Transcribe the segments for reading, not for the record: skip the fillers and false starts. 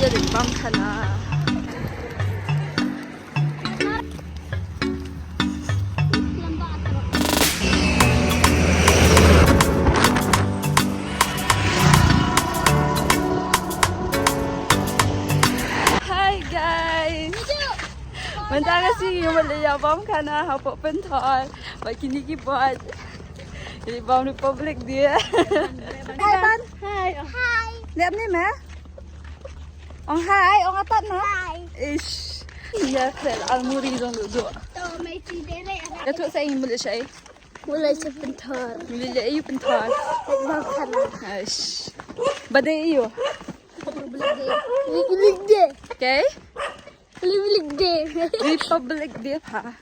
Ri Bhoi khana. Hi guys. Mình kasi yung Ri Bhoi khana học bên thôi. Và kini buat Ri Bhoi Republic dia. Hai Ban. Hai. Hai. Lihat ni mah. Ông hai, ông atat na. Ish. Ya khel almuri dong duduk. Ya tu saya ingin beli shay. Mulai sebentar. Beli ayu bentar. Makan. Ish. Badai ayu. Republik Day. Okay? Republik Day. Republic dia ha.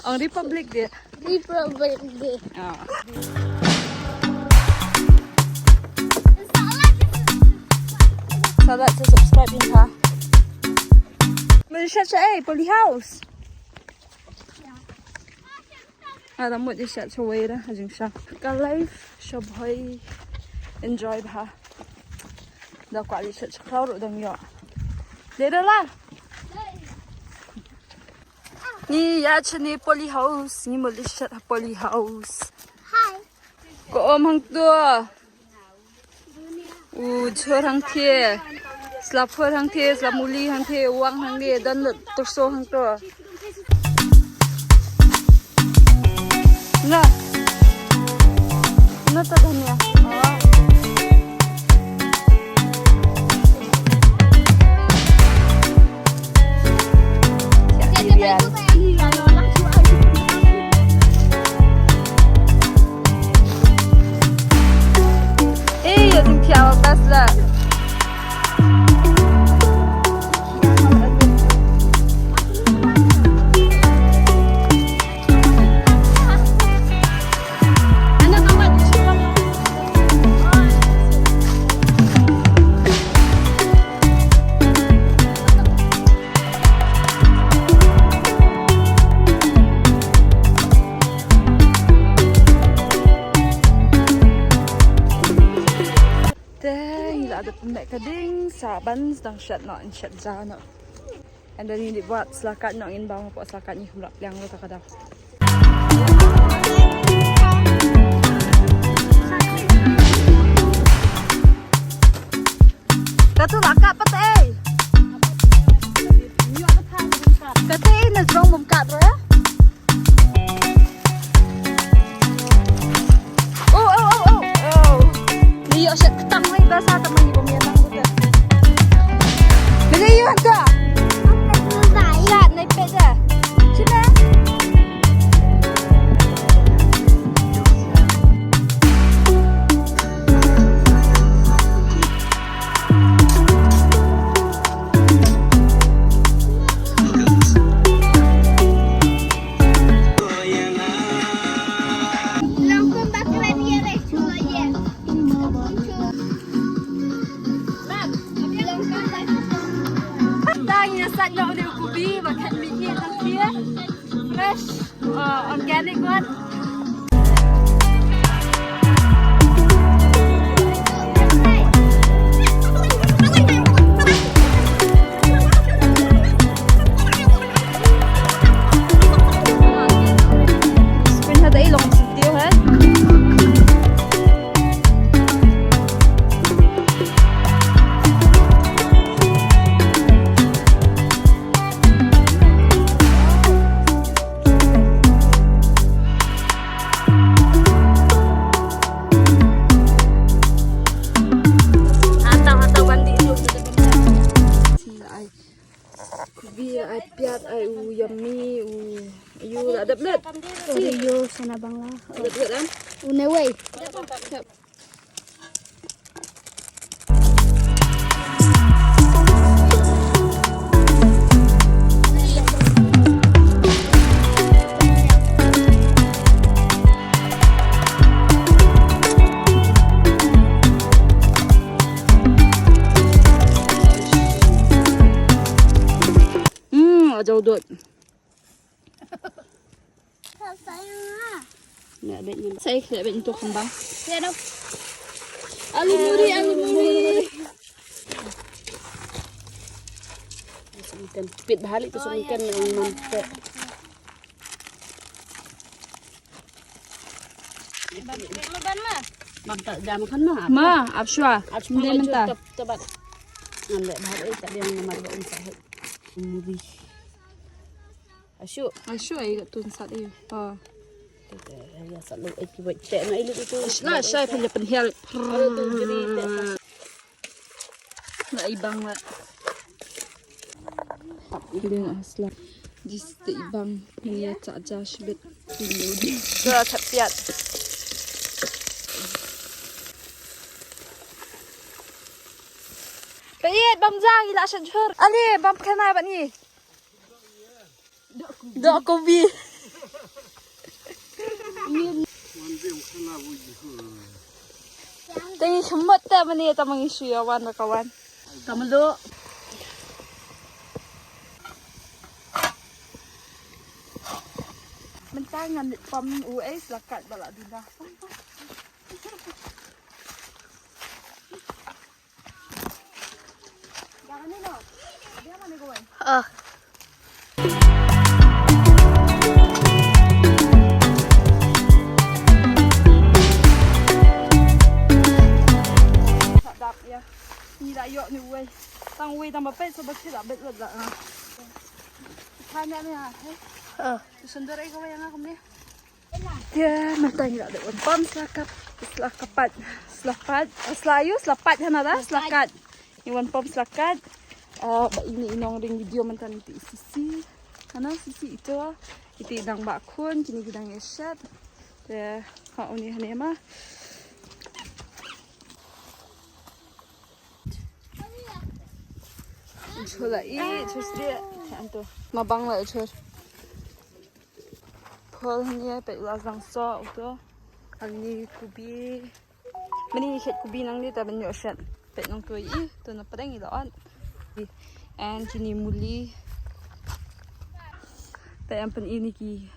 Ang Republic dia. Republik Day. Ah. Salat sa subscribe din ha. Malaysia siya Poly House. Ada mo di siya sa way ra hajing siya. Ka life siya boy enjoy ba. Da kwali siya sa crowd dong yo. Dera la. Ni ya chani Poly House, ni Malaysia Poly House. Hai. Ko om hang tu. Chur hang thie. Slap phur hang thie, slap muli hang thie, wang hang thie, dan torso hang to. Na. Na ta dhanya. Ada pembek keding saban sedang shat no in shat za no. And then ini buat selakat no in bawah buat selakat ni hulak yang lo tak ada. Katu lakat patay. Patay na drong mumkat ro ya. Yo shat ketang ni basa teman ibu mian nang tu. Beli yo tu. Shat naik peda. Cina. Sanyo dia kubi makan minyak dan kia fresh organic one. Spin ada ilong sedio kan? Piat ai yummy you ada belet Yo sana bangla. ada belet kan Uneway. jauh dot. Ni ada ni. Saya ada untuk kembang. Ya dok. Alumuri. kan. Pit bahalik tu sungkan yang mantap. Mantap jam kan mah. Ma, abshwa. Dia mentah. Tebat. Ngambil bahalik tak dia yang nomor 4 sahut. Muri. Asyuk. Abshwa ai tun sat ai. Ha. Ya selalu buat cek nak ilu itu. Nah, saya punya penhel. Kalau tu jadi Nak ibang lah. Dia nak haslap. Jis te ibang ni cak jash bet. Sudah siap. Bayet bam jang ila syajur. Ali bam khana bat ni. Dok kobi. Tengi semut tak mani ta mangisu ya wan kawan. Kamelo. Mentangan pam US lakat balak dindah. Jangan ni no. Dia mana kawan? Đạp ya. Ni đã dọn ni uy. Tang uy tang bapet so bakit đã bet lah. Tanya ni ah. Sundar ay kaway nga kami. Ya, matay nila doon. Pam slakapat. Slapat hanada, slakat. Iwan pam slakat. Ini inong ring video mantan itu sisi. Ano sisi itu? Itu idang bakun, kini idang esat. Ya, kau ni hanema. Chola terus dia antu mabang lah chur. Pol ni pe lazang so tu. Ani kubi. Mani khet kubi nang ni ta banyo shat. Pe nong tu tu na padang ilaan. And kini muli. Pe ampan ini ki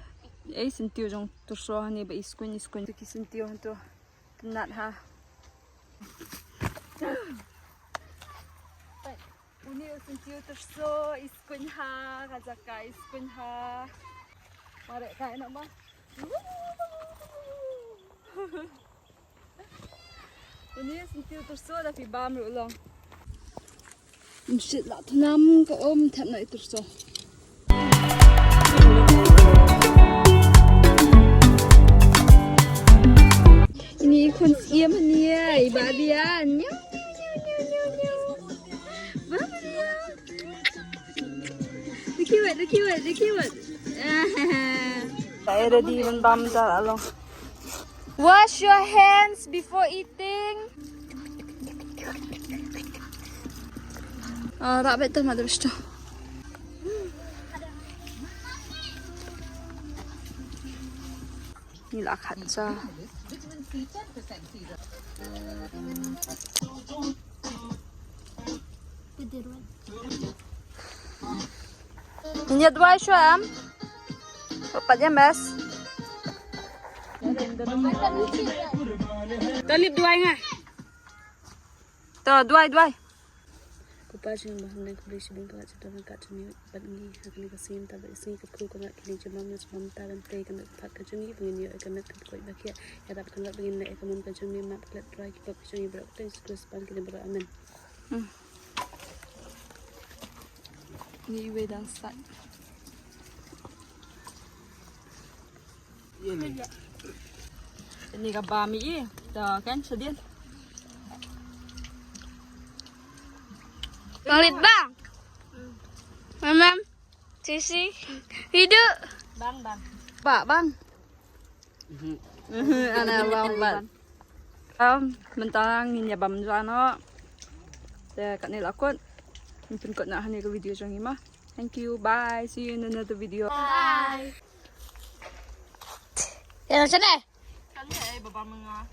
sentiu jong terso ni ba iskun tu ki sentiu tu. Nat ha. Uni sentiu terso iskun ha kazaka iskun ha. Mare kai nak ba? Uni sentiu terso dah pi bam ru long. Mshit la tnam ka tap na terso. Ini kun siam ni ai ba dia nyu. The keyword. Saya ready membam dah along. Wash your hands before eating. Tak betul mada bestu. Ni lah kaca. Ini dua sham. Bapak jambas. Talib dua ngah. Tuh, dua. Kupas yang bahan dan kubeli sebelum kelat sedang kat sini bagi akan dikasih tak bersih kepul kena kini jemam dan sebelum taran play kena tak kacungi begini akan nak koi bagi ya dapat kena begini nak akan kacungi mat kelat dry kipap kacungi berapa terus pan kena beraman. Ni wedang sat. Ini kabami dah kan sedian. Malit bang. Mamam. Sisi. Hidup. Bang. Pak bang. Anak bang. Mentang ni bam jano. Saya kat ni lakot. Mungkin kau nak hani ke video macam ni mah. Thank you. Bye. See you in another video. Bye. Ya, macam mana? Kali bapa mengah.